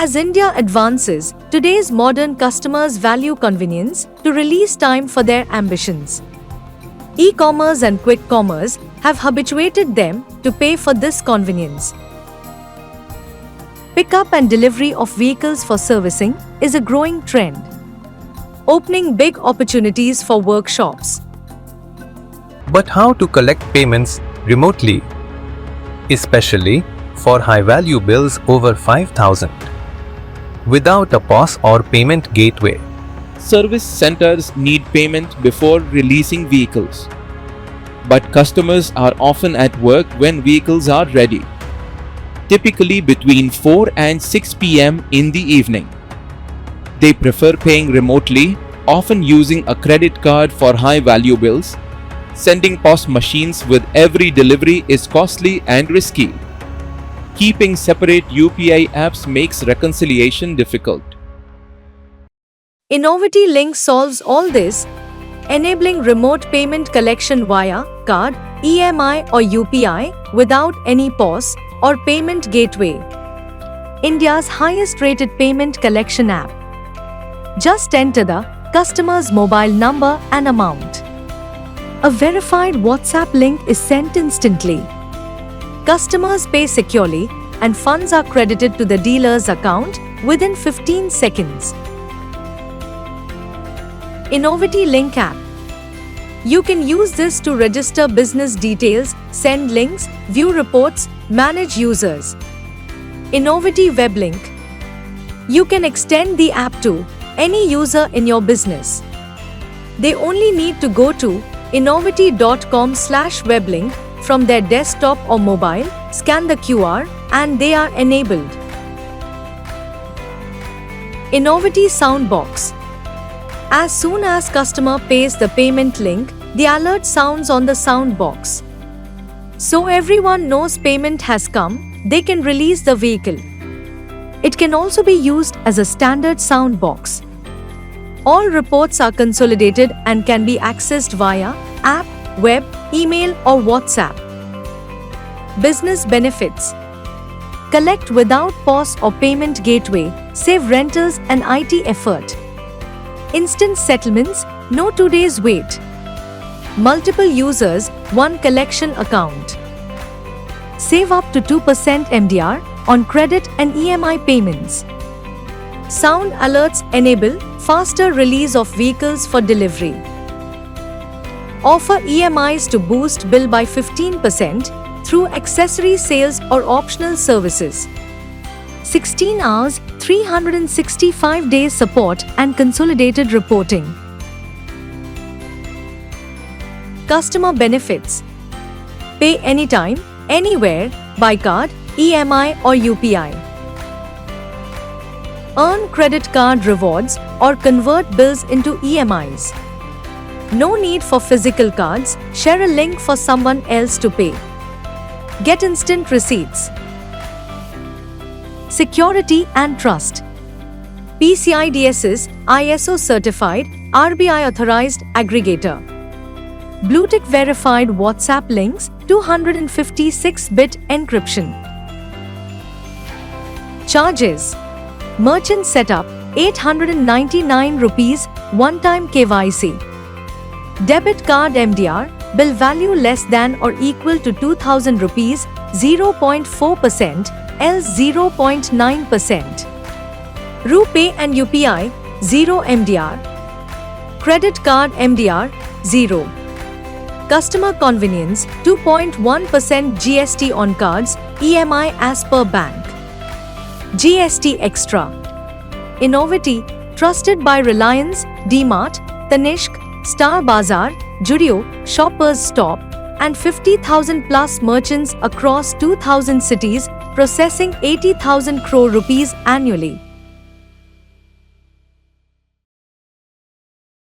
As India advances, today's modern customers value convenience to release time for their ambitions. E-commerce and quick commerce have habituated them to pay for this convenience. Pickup and delivery of vehicles for servicing is a growing trend, opening big opportunities for workshops. But how to collect payments remotely, especially for high-value bills over 5,000, without a POS or payment gateway? Service centers need payment before releasing vehicles. But customers are often at work when vehicles are ready, typically between 4 and 6 p.m. in the evening. They prefer paying remotely, often using a credit card for high-value bills. Sending POS machines with every delivery is costly and risky. Keeping separate UPI apps makes reconciliation difficult. Innovity Link solves all this, enabling remote payment collection via card, EMI or UPI without any POS or payment gateway. India's highest-rated payment collection app. Just enter the customer's mobile number and amount. A verified WhatsApp link is sent instantly. Customers pay securely and funds are credited to the dealer's account within 15 seconds. Innovity Link app. You can use this to register business details, send links, view reports, manage users. Innovity Web Link. You can extend the app to any user in your business. They only need to go to innovity.com/weblink from their desktop or mobile, scan the QR, and they are enabled. Innovity Soundbox. As soon as customer pays the payment link, the alert sounds on the sound box. So everyone knows payment has come, they can release the vehicle. It can also be used as a standard sound box. All reports are consolidated and can be accessed via app, web, email or WhatsApp. Business benefits. Collect without POS or payment gateway, save rentals and IT effort. Instant settlements, no 2 days wait. Multiple users, one collection account. Save up to 2% MDR on credit and EMI payments. Sound alerts enable faster release of vehicles for delivery. Offer EMIs to boost bill by 15% through accessory sales or optional services. 16 hours, 365 days support and consolidated reporting. Customer benefits. Pay anytime, anywhere, by card, EMI or UPI. Earn credit card rewards or convert bills into EMIs. No need for physical cards, share a link for someone else to pay. Get instant receipts. Security and trust. PCI DSS, ISO certified, RBI authorized aggregator. Bluetick verified WhatsApp links, 256-bit encryption. Charges. Merchant setup, 899 rupees, one-time KYC. Debit card MDR, bill value less than or equal to 2000 rupees, 0.4%, else 0.9%. RuPay and UPI, 0 MDR. Credit card MDR, 0. Customer convenience, 2.1% GST on cards, EMI as per bank. GST Extra. Innovity, trusted by Reliance, DMart, Tanishq, Star Bazaar, Judio, Shoppers Stop, and 50,000 plus merchants across 2,000 cities, processing 80,000 crore rupees annually.